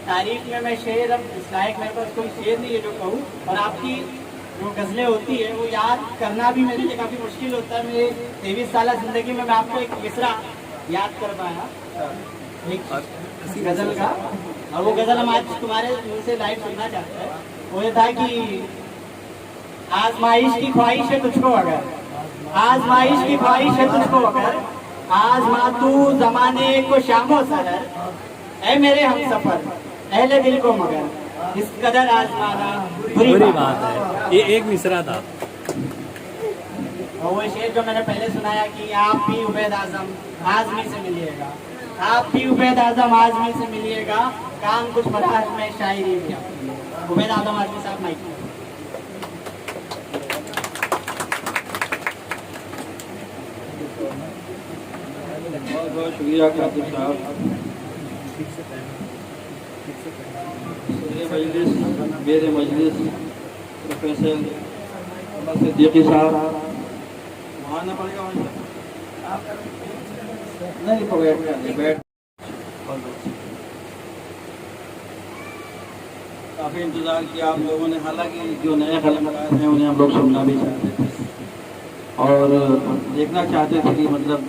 तारीफ में मैं शेर, अब इस लायक मेरे पास कोई शेर नहीं है जो कहूँ, और आपकी जो गज़लें होती है वो याद करना भी मेरे लिए काफ़ी मुश्किल होता है। मेरे 23 साल ज़िंदगी में मैं आपको एक मिसरा याद कर पाया एक गज़ल का, और वो गज़ल हम आज तुम्हारे मुँह से लाइव सुनना चाहते हैं। वो ये था कि आजमाइश की ख्वाहिश है तुझको अगर, आजमाइश की ख्वाहिश है तुझको अगर, आजमा तू ज़माने को शामो सहर, ऐ मेरे हम सफ़र अहले दिल को मगर, इस कदर आजमाना बुरी बात है। ये एक मिसरा था। और वो शेर जो मैंने पहले सुनाया कि आप भी उबैद आजम आजमी से मिलिएगा, आप भी उबैद आजम आजमी से मिलिएगा, काम कुछ बड़ा है मैं शायरी भी आपकी। उबैद आजम आजमी साहब माइक। बहुत बहुत शुक्रिया कातिब साहब। मजलिस मेरे मजलिस प्रोफेसर सिद्दीकी साहब, वहाँ आना पड़ेगा नहीं बैठ। काफ़ी इंतज़ार किया आप लोगों ने, हालांकि जो नए कलाकार हैं उन्हें हम लोग सुनना भी चाहते थे और देखना चाहते थे कि मतलब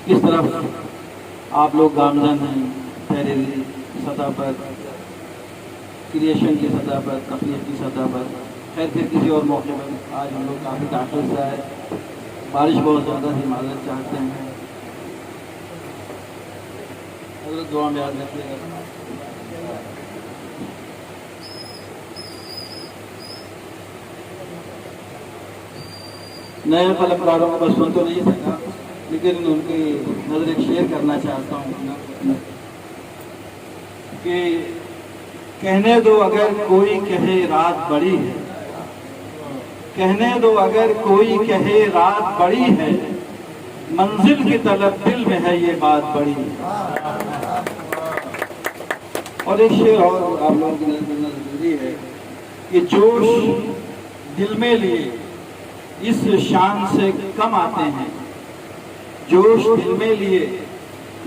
किस तरफ आप लोग गामजन हैं, तहरीरी सतह पर, क्रिएशन की सतह पर, तख्लीक की सतह पर। खैर फिर किसी और मौके पर आज हम लोग काफ़ी ताक़त से आए, बारिश बहुत ज़्यादा थी, माजरत चाहते हैं। दुआ में याद रखिएगा। नए कलाकारों को बस सुन तो नहीं सका, लेकिन उनकी नज़र एक शेयर करना चाहता हूँ कि कहने दो अगर कोई कहे रात बड़ी है, कहने दो अगर कोई कहे रात बड़ी है, मंजिल की तलब दिल में है ये बात बड़ी है। और एक शेर और आप लोगों की नजर करना जरूरी है कि जोश दिल में लिए इस शान से कम आते हैं, जोश दिल में लिए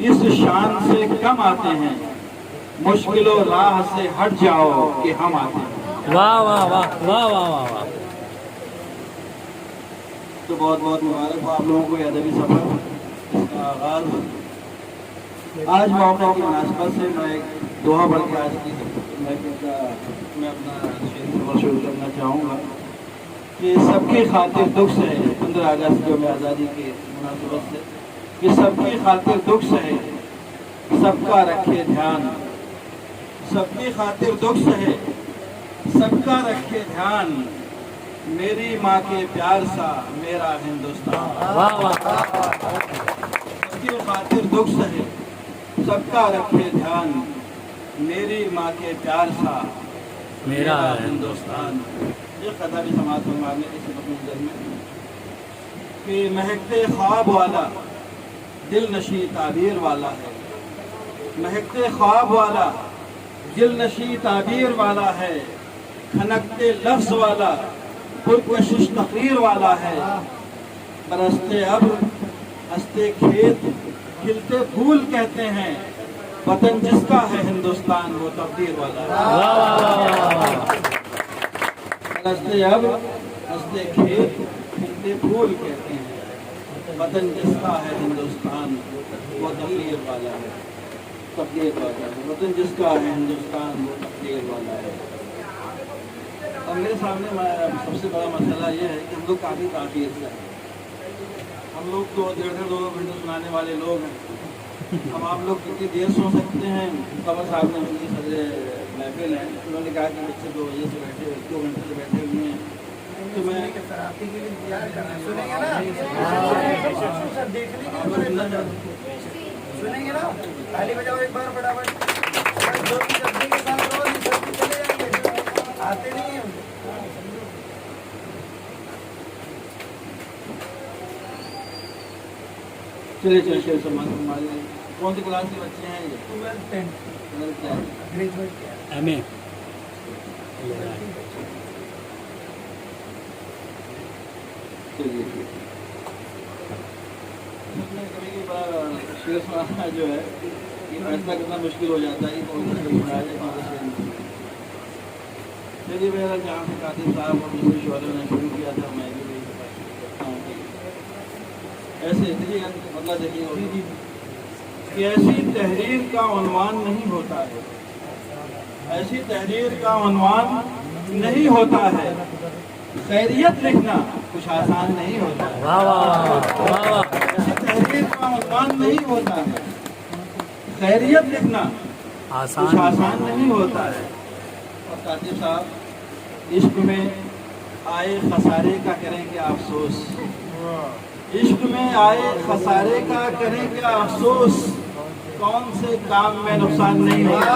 इस शान से कम आते हैं, मुश्किलों राह से हट जाओ कि हम आते हैं। वाह वाह वाह वाह वाह वाह वाह। तो बहुत बहुत मुबारक हो आप लोगों को अदबी सफर इसका आगाज। आज मौके की मुनासिबत से मैं एक दोहा पढ़ के आज की मैं अपना शेर शुरू करना चाहूँगा कि सबकी खातिर दुख से 15 अगस्त जो में आज़ादी की मुनासिबत से, कि सबकी खातिर दुख सहे सबका रखे ध्यान, सबकी खातिर दुख सहे सबका रखे ध्यान, मेरी माँ के प्यार सा मेरा हिंदुस्तान। सबकी खातिर दुख सहे सबका रखे ध्यान, मेरी माँ के प्यार सा मेरा हिंदुस्तान। ये खता भी समाज फरमाने इस मंजर में कि महकते ख्वाब वाला दिल नशी ताबीर वाला है, महकते ख्वाब वाला दिल नशी ताबीर वाला है, खनकते लफ्ज़ वाला पुरकशिश तकरीर वाला है, बरसते अब हंसते खेत खिलते फूल कहते हैं, वतन जिसका है हिंदुस्तान वो तकदीर वाला है। बरसते अब हंसते खेत खिलते फूल कहते हैं, वतन जिसका है हिंदुस्तान वो तकदीर वाला है, तकदीर वाला है, वतन जिसका है हिंदुस्तान वो तकदीर वाला है। और मेरे सामने सबसे बड़ा मसला ये है कि हम लोग काफ़ी ताख़ीर से हैं, हम लोग तो 1.5-2 घंटे सुनाने वाले लोग हैं। अब आप लोग कितनी देर सो सकते हैं? कमर साहब ने उनकी सदर महफिल है, उन्होंने कहा कि बच्चे 2 बजे से बैठे 2 घंटे से बैठे हुए हैं, तो मैं सुनेंगे ना, ताली बजाओ एक बार फटाफट। आते नहीं हैं चलिए चलिए शेर सम्मान हमारे कौन सी क्लास के बच्चे हैं? ये 12th 10th ग्रेजुएट MA। चलिए कभी बड़ा शेर सुनाना जो है ये फैसला करना मुश्किल हो जाता है कि कौन सा शेर सुनाया जाए। जी बहरहाल जहाँ से कातिब साहब और दूसरे शोरों ने शुरू किया था मैं भी वही करता हूँ कि ऐसे देखिए मतलब देखिए कि ऐसी तहरीर का उन्वान नहीं होता है, ऐसी तहरीर का उन्वान नहीं होता है। खैरियत लिखना कुछ आसान नहीं होता है, वाह वाह वाह वाह। ऐसी तहरीर का उन्वान नहीं होता है। खैरियत लिखना कुछ आसान नहीं होता है। और कातिब साहब इश्क में आए खसारे का करें क्या अफसोस, इश्क में आए खसारे का करें क्या अफसोस, कौन से काम में नुकसान नहीं होता।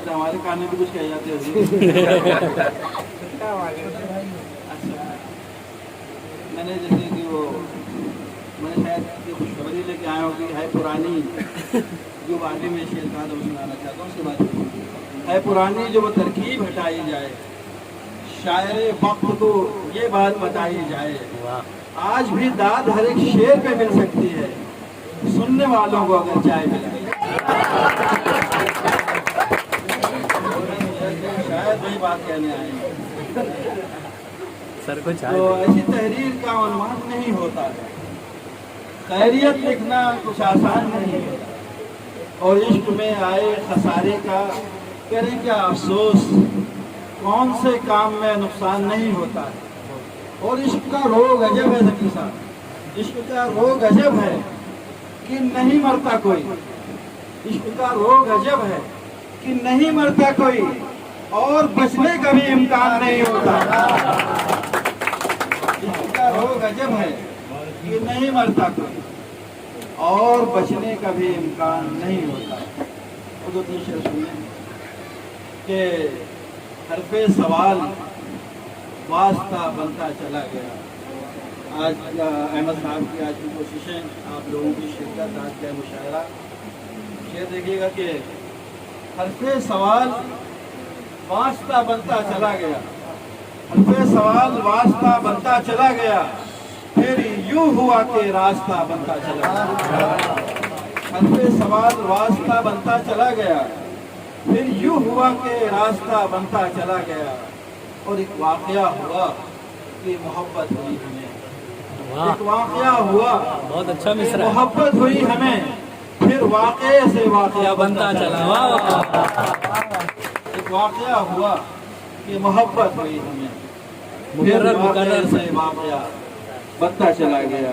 अरे हमारे कान में भी कुछ कह जाते हैं। अच्छा मैंने जैसे कि वो मैं शायद ये खुशखबरी लेके आया हूँ कि है पुरानी जो वाकई में शेर कहा था वो सुनाना चाहता हूँ। उसके बाद है पुरानी जो वो तरकीब हटाई जाए, शायरे वक्त को ये बात बताई जाए, आज भी दाद हर एक शेर पे मिल सकती है, सुनने वालों को अगर चाय मिले। शायद वही बात कहने आए सर को चाय तो ऐसी तहरीर का उन्वान नहीं होता है। खैरियत लिखना कुछ आसान नहीं है, और इश्क में आए खसारे का करें क्या अफसोस, कौन से काम में नुकसान नहीं होता है। और इश्क का रोग अजब है ज़की साहब, इश्क का रोग अजब है कि नहीं मरता कोई, इश्क का रोग अजब है कि नहीं मरता कोई, और बचने का भी इम्कान नहीं होता। इश्क का रोग अजब है कि नहीं मरता कोई, और बचने का भी इम्कान नहीं होता। और दो तीन शेर सुनिए कि हरफे सवाल वास्ता बनता चला गया। आज अहमद साहब की आज की कोशिशें, आप लोगों की शिरकत, आज का मुशायरा, शेर देखिएगा कि हरफे सवाल वास्ता बनता चला गया, हरफे सवाल वास्ता बनता चला गया, फिर यूं हुआ कि रास्ता बनता चला गया। हरफे सवाल वास्ता बनता चला गया, फिर यूं हुआ कि रास्ता बनता चला गया। और एक वाकया हुआ कि मोहब्बत हुई हमें, एक वाकया हुआ बहुत अच्छा मिसरा है। मोहब्बत हुई हमें, फिर वाकये से वाकया बनता चला। वाह वाह। एक वाकया हुआ कि मोहब्बत हुई हमें, फिर मुकर्रर वाकये मुकर्रर से वाकया बनता चला गया।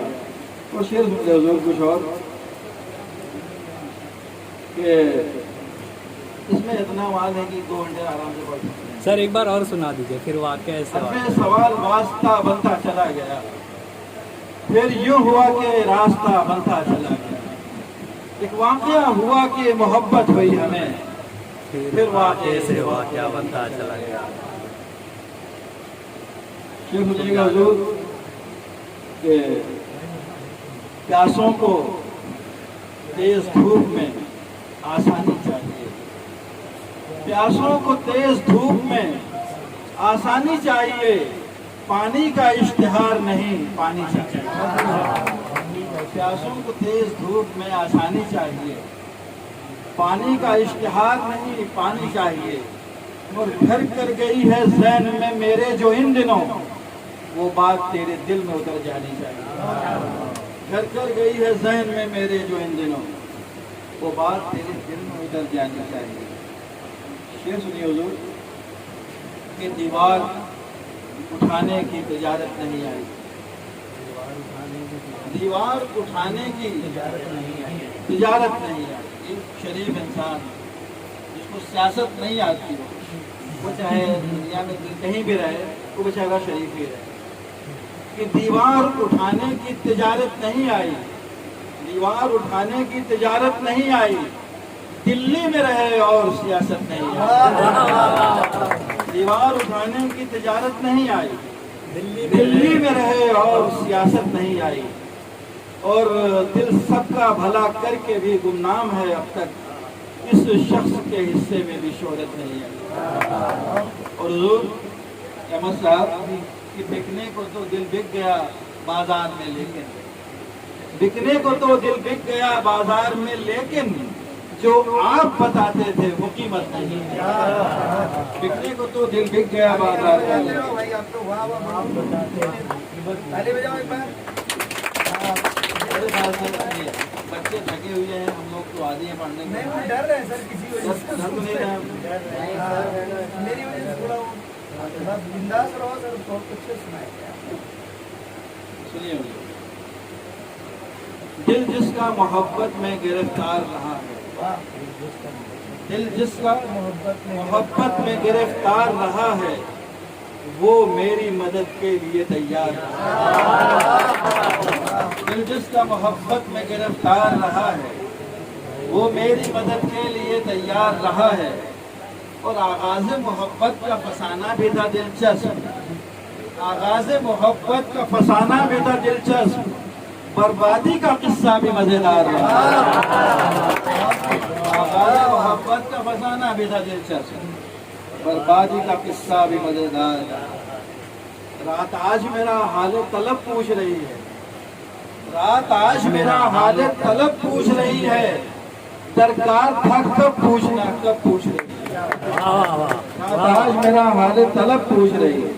और शेर सुन ले हुजूर कुछ और कि इसमें इतना माल है कि 2 घंटे आराम से पढ़ सकते हैं। सर एक बार और सुना दीजिए, फिर वाकया ऐसे हरफे सवाल वास्ता बनता चला गया, फिर यूं हुआ कि रास्ता बनता चला गया। एक वाकया हुआ कि मोहब्बत हुई हमें, फिर वाकये से वाकया बनता चला गया। शेर मुझेगा हुजूर कि प्यासों को तेज धूप में आसानी चाहिए, प्यासों को तेज धूप में आसानी चाहिए, पानी का इश्तिहार नहीं पानी चाहिए। प्यासों को तेज धूप में आसानी चाहिए, पानी का इश्तिहार नहीं पानी चाहिए। और घर कर गई है ज़हन में मेरे जो इन दिनों, वो बात तेरे दिल में उतर जानी चाहिए। घर कर गई है ज़हन में मेरे जो इन दिनों, वो बात तेरे दिल में उतर जानी चाहिए। शेर सुनिए हुजूर कि दीवार उठाने की तिजारत नहीं आई, दीवार उठाने की तिजारत नहीं आई। एक शरीफ इंसान जिसको सियासत नहीं आती हो, वो चाहे दुनिया में कहीं भी रहे, वो बेचारा शरीफ ही रहे। कि दीवार उठाने की तिजारत नहीं आई, दीवार उठाने की तिजारत नहीं आई, दिल्ली में रहे और सियासत नहीं आई। दीवार उठाने की तिजारत नहीं आई, दिल्ली में रहे और सियासत नहीं आई। और दिल सबका भला करके भी गुमनाम है अब तक, इस शख्स के हिस्से में भी शोहरत नहीं आई। और हुजूर अहमद साहब कि बिकने को तो दिल बिक गया बाजार में, लेकिन बिकने को तो दिल बिक गया बाजार में, लेकिन जो आप बताते थे वो कीमत नहीं है। बिकने को तो दिल बिक गया बाजार में, भाई आप तो वाह वाह आप बताते हैं। ताली बजाओ एक बार। मेरे ख्याल से ये बच्चे थके हुए हैं, हम लोग तो आदि हैं पढ़ने नहीं में। वो डर रहे हैं सर किसी वजह से। डर तो नहीं रहे हम। हाँ, मेरी वजह से थोड़ा वो बस बिंदास रहो सर, बहुत कुछ सुनाए। सुनिए मुझे। दिल जिसका मोहब्बत में गिरफ्तार रहा है, दिल जिसका मोहब्बत में गिरफ्तार रहा है, वो मेरी मदद के लिए तैयार है। दिल जिसका मोहब्बत में गिरफ्तार रहा है, वो मेरी मदद के लिए तैयार रहा है। और आगाज़ मोहब्बत का फसाना भी था दिलचस्प, आगाज़ मोहब्बत का फसाना भी था दिलचस्प, बर्बादी का किस्सा भी मजेदार रहा। आगाज़ मोहब्बत का फसाना भी था दिलचस्प, बर्बादी का किस्सा भी मजेदार रहा। रात आज मेरा हालत तलब पूछ रही है, रात आज मेरा हालत तलब पूछ रही है, दरकार था कब पूछना कब पूछ रही है। वाह वाह वाह रात आज मेरा हालत तलब पूछ रही है,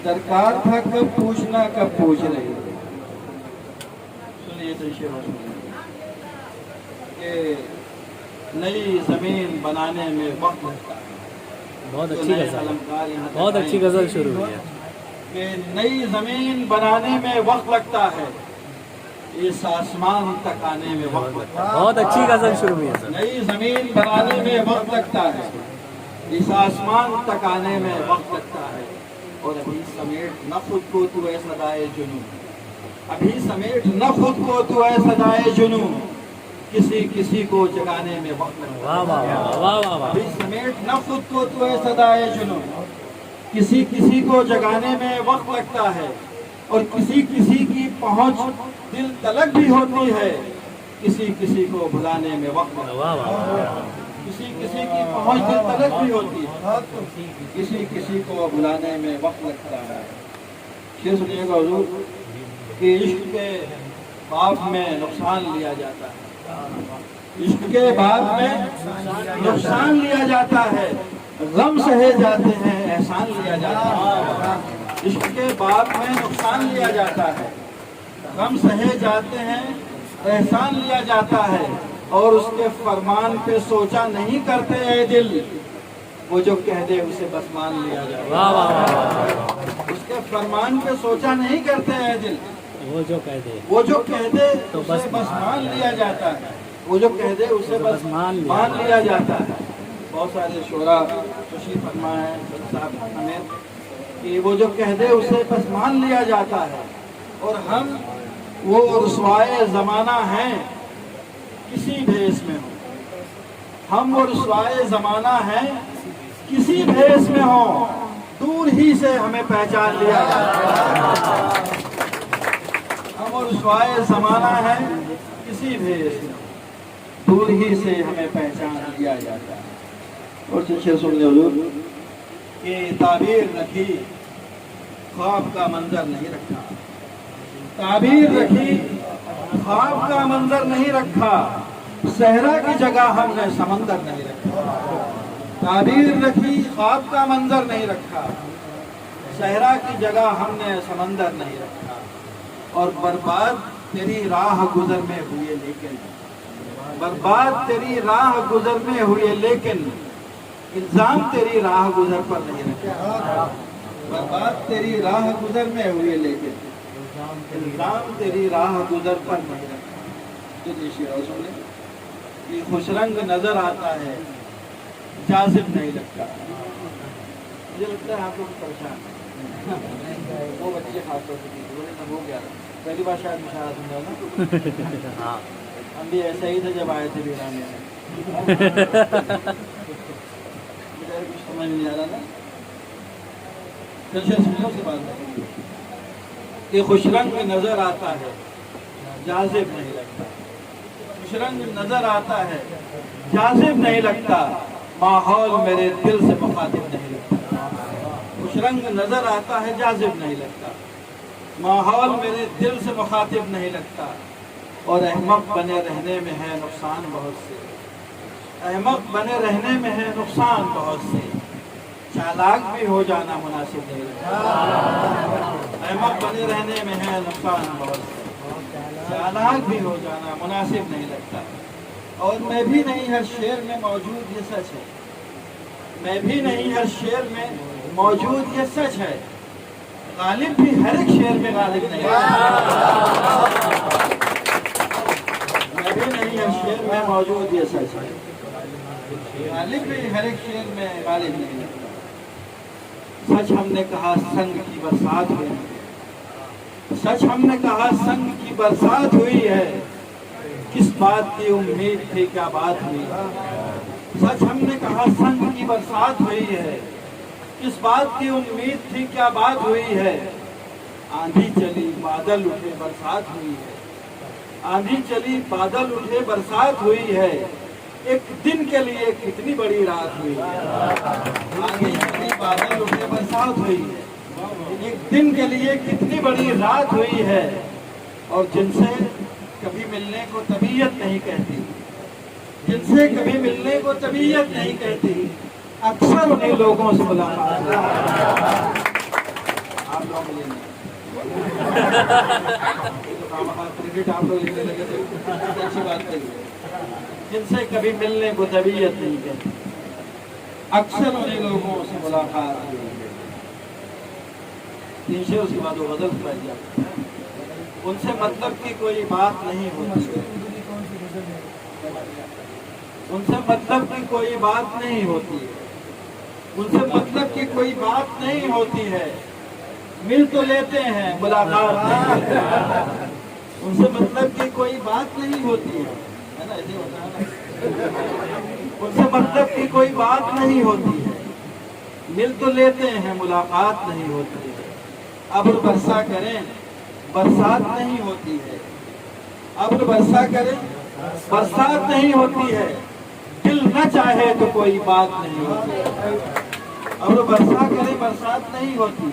दरकार था कब पूछना कब पूछ रही है। सुनिए तो शेर कि नई जमीन बनाने में वक्त लगता है। बहुत तो अच्छी नए गजल, कलमकार यहाँ तक बहुत अच्छी आए गजल शुरू हुई है। कि नई जमीन बनाने में वक्त लगता है, इस आसमान तक आने में वक्त लगता है। बहुत अच्छी गजल शुरू हुई है सर। नई जमीन बनाने में वक्त लगता है, इस आसमान तक आने में वक्त लगता है। और अभी समेट न खुद को तू है सदाए जुनू, अभी समेट न खुद को तू है सदाए जुनू, किसी किसी को जगाने में वक्त लगता है। वाह वाह वाह वाह वाह वाह। अभी समेट न खुद को तू है सदाए जुनू, किसी किसी को जगाने में वक्त लगता है। और किसी किसी की पहुंच दिल तलक भी होती है, किसी किसी को भुलाने में वक्त लगता है। वाह वाह वाह। किसी किसी की पहुंच दिल तलक भी होती है, किसी किसी को बुलाने में वक्त लगता है। शेर सुनिएगा हुजूर कि इश्क के बाब में नुकसान लिया जाता है, इश्क के बाब में नुकसान लिया जाता है, गम सहे जाते हैं एहसान लिया जाता है। इश्क के बाब में नुकसान लिया जाता है, गम सहे जाते हैं एहसान लिया जाता है। और उसके फरमान पे सोचा नहीं करते ऐ दिल, वो जो कह दे उसे बस मान लिया जाए। वाह वाह वाह। उसके फरमान पे सोचा नहीं करते ऐ दिल, वो जो कह दे वो जो कह दे तो उसे बस बस मान लिया जाता है, वो जो कह दे उसे बस मान मान लिया जाता है। बहुत सारे शोरा तशरीफ फरमा है साहब हमें कि वो जो कह दे उसे बस मान लिया जाता है। और हम वो रुसवाए ज़माना हैं किसी भेष में हो, हम वो रुसवाए ज़माना हैं किसी भेष में हो, दूर ही से हमें पहचान लिया जाता है। हम वो रुसवाए ज़माना हैं किसी भेष में, दूर ही से हमें पहचान लिया जाता है। और शेर सुनिए हुजूर कि ताबीर रखी ख्वाब का मंजर नहीं रखा, ताबीर रखी ख्वाब का मंजर नहीं रखा, सहरा की जगह हमने समंदर नहीं रखा। ताबीर रखी ख्वाब का मंजर नहीं रखा, सहरा की जगह हमने समंदर नहीं रखा। और बर्बाद तेरी राह गुजर में हुए लेकिन, बर्बाद तेरी राह गुजर में हुए लेकिन, इल्जाम तेरी राह गुजर पर नहीं रखा। बर्बाद तेरी राह गुजर में हुए लेकिन, इल्जाम तेरी राह गुजर पर नहीं रखा। तो देखिए सुन कि खुश रंग नजर आता है जाजिब नहीं लगता। मुझे लगता है आप लोग परेशान हैं। वो बच्चे खासतौर से बोले तब हो गया, पहली बार शायद मुशायरा सुन रहा ना। हाँ हम भी ऐसा ही थे जब आए थे वीरान में। मुझे कुछ समझ नहीं आ रहा ना। से बात कि खुश रंग नजर आता है जाजिब नहीं लगता, खुश रंग नजर आता है जाजिब नहीं लगता, माहौल मेरे दिल से मुखातिब नहीं लगता। खुश रंग नजर आता है जाजिब नहीं लगता, माहौल मेरे दिल से मुखातिब नहीं लगता। اور احمق بنے رہنے میں ہے نقصان بہت سے، احمق بنے رہنے میں ہے نقصان بہت سے، چالاک بھی ہو جانا مناسب نہیں لگتا۔ احمق بنے رہنے میں ہے نقصان بہت سے، چالاک بھی ہو جانا مناسب نہیں لگتا۔ اور میں بھی نہیں ہر شعر میں موجود یہ سچ ہے، میں بھی نہیں ہر شعر میں موجود یہ سچ ہے، غالب بھی ہر ایک شعر میں غالب نہیں ہے، میں بھی نہیں ہر شعر میں موجود یہ سچ ہے، غالب بھی ہر ایک شعر میں غالب نہیں لگتا۔ سچ ہم نے کہا سنگ کی برسات ہوئی ہے، سچ ہم نے کہا سنگ کی برسات ہوئی ہے، کس بات کی امید تھی کیا بات ہوئی ہے، سچ ہم نے کہا سنگ کی برسات ہوئی ہے، کس بات کی امید تھی کیا بات ہوئی ہے، آندھی چلی بادل اٹھے برسات ہوئی ہے، آندھی چلی بادل اٹھے برسات ہوئی ہے، ایک دن کے لیے کتنی بڑی رات ہوئی ہے، آندھی چلی بادل اٹھے برسات ہوئی ہے، ایک دن کے لیے کتنی بڑی رات ہوئی ہے، اور جن سے کبھی ملنے کو طبیعت نہیں کہتی، جن سے کبھی ملنے کو طبیعت نہیں کہتی، اکثر انہیں لوگوں سے ملاقات ہوتی ہے۔ آپ لوگ ملیں گے کریڈٹ آپ لوگ لینے لگے تھے، اچھی بات کریے۔ جن سے کبھی ملنے کو طبیعت نہیں کہتی، اکثر انہیں لوگوں سے ملاقات ہوئی ہے۔ تین شعر اس کے بعد وہ غزل پڑھ دیا، ان سے مطلب کی کوئی بات نہیں ہوتی، ان سے مطلب کی کوئی بات نہیں ہوتی ہے، ان سے مطلب کی کوئی بات نہیں ہوتی ہے، مل تو لیتے ہیں ملاقات نہیں ہوتی ہے، ان سے مطلب کی کوئی بات نہیں ہوتی ہے نا، ایسے ہوتا ہے نا، ان سے مطلب کی کوئی بات نہیں ہوتی ہے، مل تو لیتے ہیں ملاقات نہیں ہوتی ہے، ابر برسا کریں برسات نہیں ہوتی ہے، ابر برسا کریں برسات نہیں ہوتی ہے، دل نہ چاہے تو کوئی بات نہیں ہوتی ہے، ابر برسا کریں برسات نہیں ہوتی،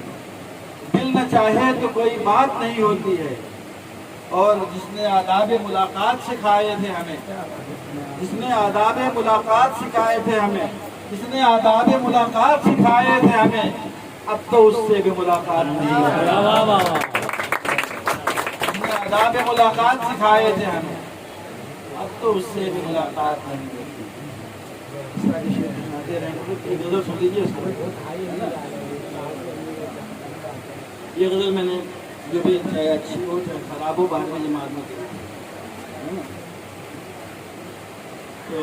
دل نہ چاہے تو کوئی بات نہیں ہوتی ہے۔ اور جس نے آداب ملاقات سکھائے تھے ہمیں، جس نے آداب ملاقات سکھائے تھے ہمیں، جس نے آداب ملاقات سکھائے تھے ہمیں، اب تو اس سے بھی ملاقات نہیں ہوتی، جس نے آداب ملاقات سکھائے تھے ہمیں، اب تو اس سے بھی ملاقات نہیں ہوتی۔ اس طرح کی شعر سناتے رہیں گے، یہ غزل سن لیجیے اس کو۔ یہ غزل میں نے جو بھی چاہے اچھی ہو چاہے خراب ہو 12ویں جماعت میں کی، تو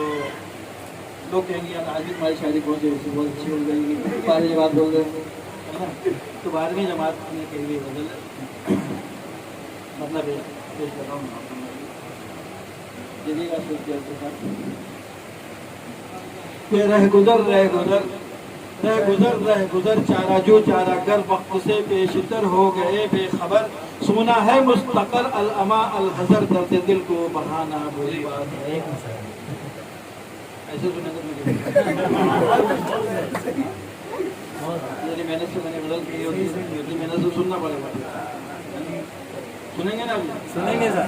لوگ کہیں گے یار آج بھی تمہاری شاعری بہت اچھی ہو گئی، 12ویں جماعت بول رہے ہیں، تو 12ویں جماعت میں کہی گئی غزل مطلب ہے پیش کر رہا ہوں، دیکھیے گا سوچ کے کہ رہ گزر چارہ جو چارہ گر، وقت سے پیشتر ہو گئے بے خبر، سونا ہے مستقر العما الحذر، درد دل کو بڑھانا بری بات ہے۔ ایسے سنے تو محنت سے میں نے غزل کی ہوتی ہے، محنت سے سننا پڑے گا، سنیں گے نا ابھی؟ سنیں گے سر۔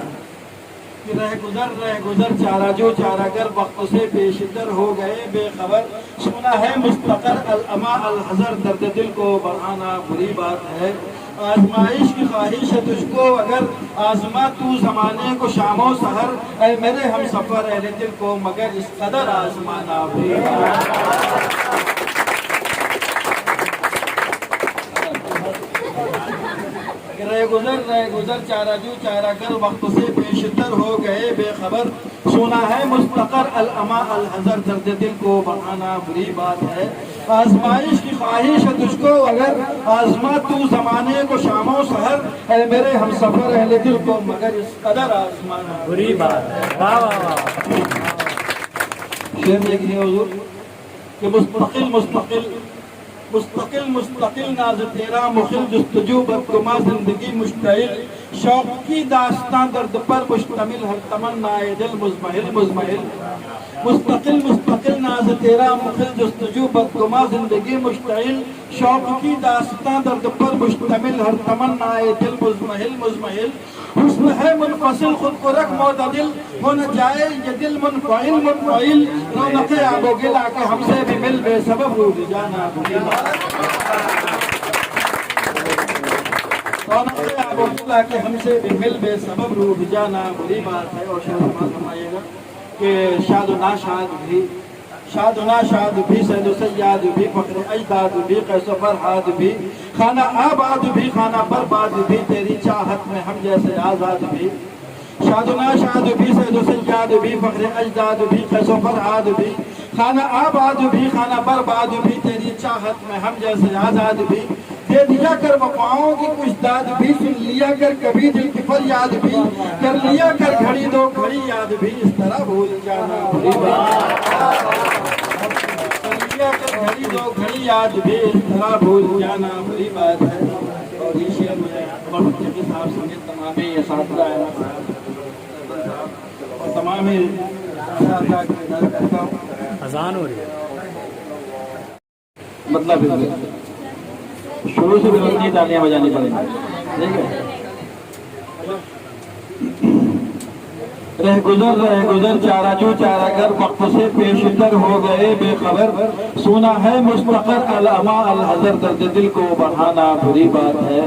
رہ گزر چارہ جو چارہ گر، وقت سے پیشتر ہو گئے بے خبر، سنا ہے مستقر العما الحذر، درد دل کو بڑھانا بری بات ہے۔ آزمائش کی خواہش ہے تجھ کو اگر، آزما تو زمانے کو شام و سحر، اے میرے ہم سفر اہل دل کو مگر اس قدر آزمانا بری بات ہے۔ رہ گزر چارہ جو چارہ گر، وقت سے پیشتر ہو گئے بے خبر، سونا ہے مستقر العما الحذر، درد دل کو بڑھانا بری بات ہے۔ آزمائش کی خواہش ہے تجھ کو اگر، آزما تو زمانے کو شام و سحر، اے میرے ہم سفر اہل دل کو مگر اس قدر آزمانا بری بات ہے۔ واہ واہ واہ۔ شعر دیکھیے حضور کہ مستقل ناز تیرا مخل، جستجو بدگما زندگی مشتعل، शौक की दास्तां दर्द पर मुश्तमिल हर तमन्नाए दिल मुज़महिल मुज़महिल मुस्तकिल मुस्तकिल नाज़ तेरा मुखिल जुस्तजू बदगुमा जिंदगी मुश्तइल शौक की दास्तां दर्द पर मुश्तमिल हर तमन्नाए दिल मुज़महिल मुज़महिल हुस्न है मुनफसिल खुद को रख मोतदिल हो न जाए ये दिल मुनफ़इल मुनफ़इल रौनक़े आबो गिला के हमसे भी मिल बेसबब रूठ जाना रौनक़े आबो गिला के हमसे भी मिल बेसबब रूठ जाना बुरी बात है। और शायद फरमाइएगा कि शाद नाशाद भी सैद सैयाद भी फख्र अजदाद भी कैसो फरहाद भी खाना आबाद भी खाना बर्बाद भी तेरी चाहत में हम जैसे आज़ाद भी शाद नाशाद भी सैद सैयाद भी फख्र अजदाद भी कैसो फरहाद भी खाना आबाद भी खाना बर्बाद भी तेरी चाहत में हम जैसे आज़ाद भी दे दिया कर वफाओं की कुछ दाद भी सुन लिया कर कभी दिल की फरियाद भी कर लिया कर घड़ी दो घड़ी याद भी इस तरह भूल जाना बुरी बात कर लिया कर घड़ी दो घड़ी याद भी इस तरह भूल जाना बुरी बात है। और ये शेर में बहुत के साहब संगीत तमाम ये साथरा है और तमाम अजान हो रही है। मतलब शुरू से भी नहीं तालियां बजानी पड़ेंगी ठीक है। रह गुजर चारा जो चारा कर वक्त से पेशतर हो गए बेखबर सुना है मुस्तकर अल अमा अल हजर दर्द दिल को बढ़ाना बुरी बात है।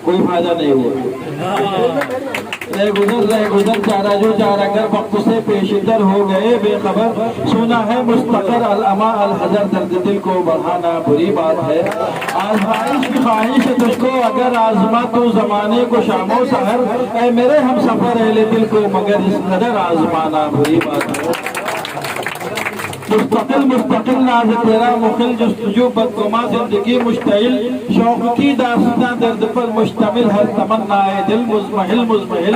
कोई फायदा नहीं हुआ। रह गुजर चारा जो चारा कर वक्त से पेशतर हो गए बेखबर सुना है मुस्तकर अल अमा अल हजर दर्द दिल को बढ़ाना बुरी बात है। आजमाइश की ख्वाहिश तुझको अगर आजमा तो जमाने को शामो सहर ऐ मेरे हम सफर अहले दिल को मगर इस कदर आजमाना बुरी बात है। मुस्तकिल नाज तेरा मुखिल जुस्तजू बदगुमा जिंदगी मुश्तइल शौक की दास्तां दर्द पर मुश्तमिल हर तमन्नाए दिल मुज़महिल मुज़महिल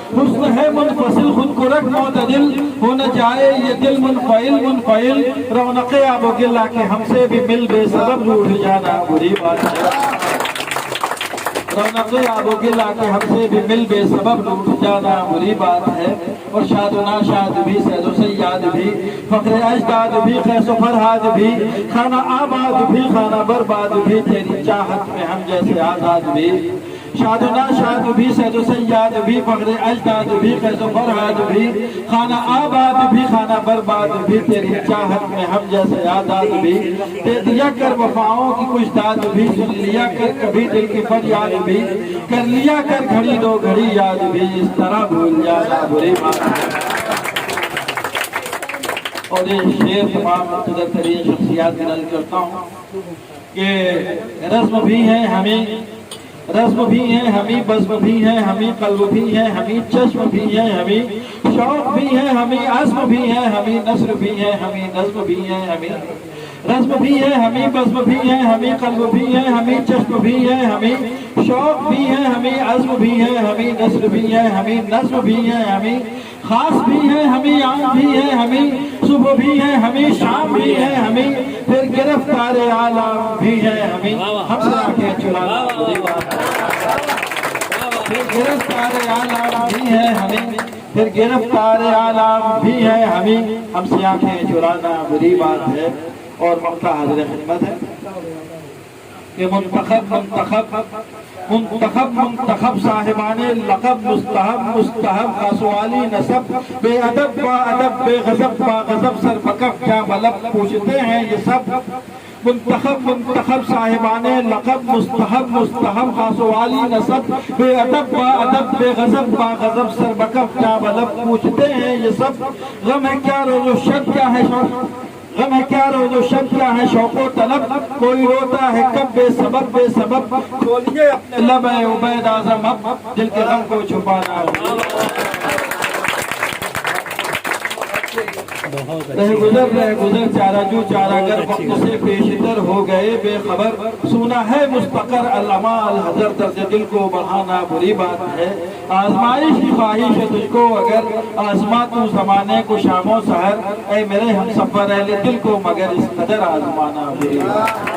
हुस्न है मुनफसिल खुद को रख मोतदिल हो न जाए ये दिल मुनफ़इल मुनफ़इल रौनक़े आबो गिला के हमसे भी मिल बेसबब रूठ जाना बुरी बात है। रौनक़े आबो गिला के हमसे भी मिल बेसबब रूठ जाना बुरी बात है। और शाद नाशाद भी सैद सैयाद भी फख्र अजदाद भी कैसो फरहाद भी खाना आबाद भी खाना बर्बाद भी तेरी चाहत में हम जैसे आज़ाद भी शाद नाशाद भी सैद सैयाद भी फख्र अजदाद भी कैसो फरहाद भी खाना आबाद भी खाना बर्बाद भी तेरी चाहत में हम जैसे आज़ाद भी दे दिया कर वफाओं की कुछ दाद भी सुन लिया कर कभी दिल की फरियाद भी कर लिया कर घड़ी दो घड़ी याद भी इस तरह भूल जाना बुरी बात है। और ये शेर तमाम मुक़द्दर तरीन शख्सियात की नज़र करता हूँ कि रस्म भी है हमें बज़्म भी है हमें कल्ब भी है हमें चश्म भी है हमें शौक भी है हमें अज़्म भी है हमें नस्र भी है हमें नज़्म भी है हमें रस्म भी है हमें बज़्म भी है हमें कल्ब भी है हमें चश्म भी है हमें शौक भी है हमें अज़्म भी है हमें नस्र भी है हमें नज़्म भी है हमें खास भी है हमें आम भी है हमें सुबह भी है हमें शाम भी है हमें फिर गिरफ्तार आलम भी है हमें हमसे आंखें चुराना बुरी बात है। फिर गिरफ्तार आलम भी है हमें फिर गिरफ्तार आलम भी है हमें हमसे आंखें चुराना बुरी बात है। और ममता हाज़िर खिदमत है कि मुंतखब साहिबाने लक़ब मुस्तहब खासवाली नसब बेअदब बाअदब बेगज़ब बागज़ब सर बकफ क्या बलब पूछते हैं ये सब मुंतखब साहिबाने लक़ब मुस्तहब खासवाली नसब बेअदब बाअदब बेगज़ब बागज़ब सर बकफ क्या बलब पूछते हैं ये सब गम है क्या रोज़ो शब क्या है गम है क्या रोज़ो शब क्या है शौक़ो तलब कोई रोता है कब बेसबब खोलिए अपने लब है उबैद आज़म अब दिल के गम को छुपाना रह गुजर चारा जो चारागर वक्त से पेशतर हो गए बेखबर सुना है मुस्तकर अल अमा अल हजर दर्द दिल को बढ़ाना बुरी बात है। आजमाइश की ख्वाहिश है तुझको अगर आजमा तू जमाने को शामो सहर ऐ मेरे हम सफर अहले दिल को मगर इस कदर आजमाना बुरी बात है।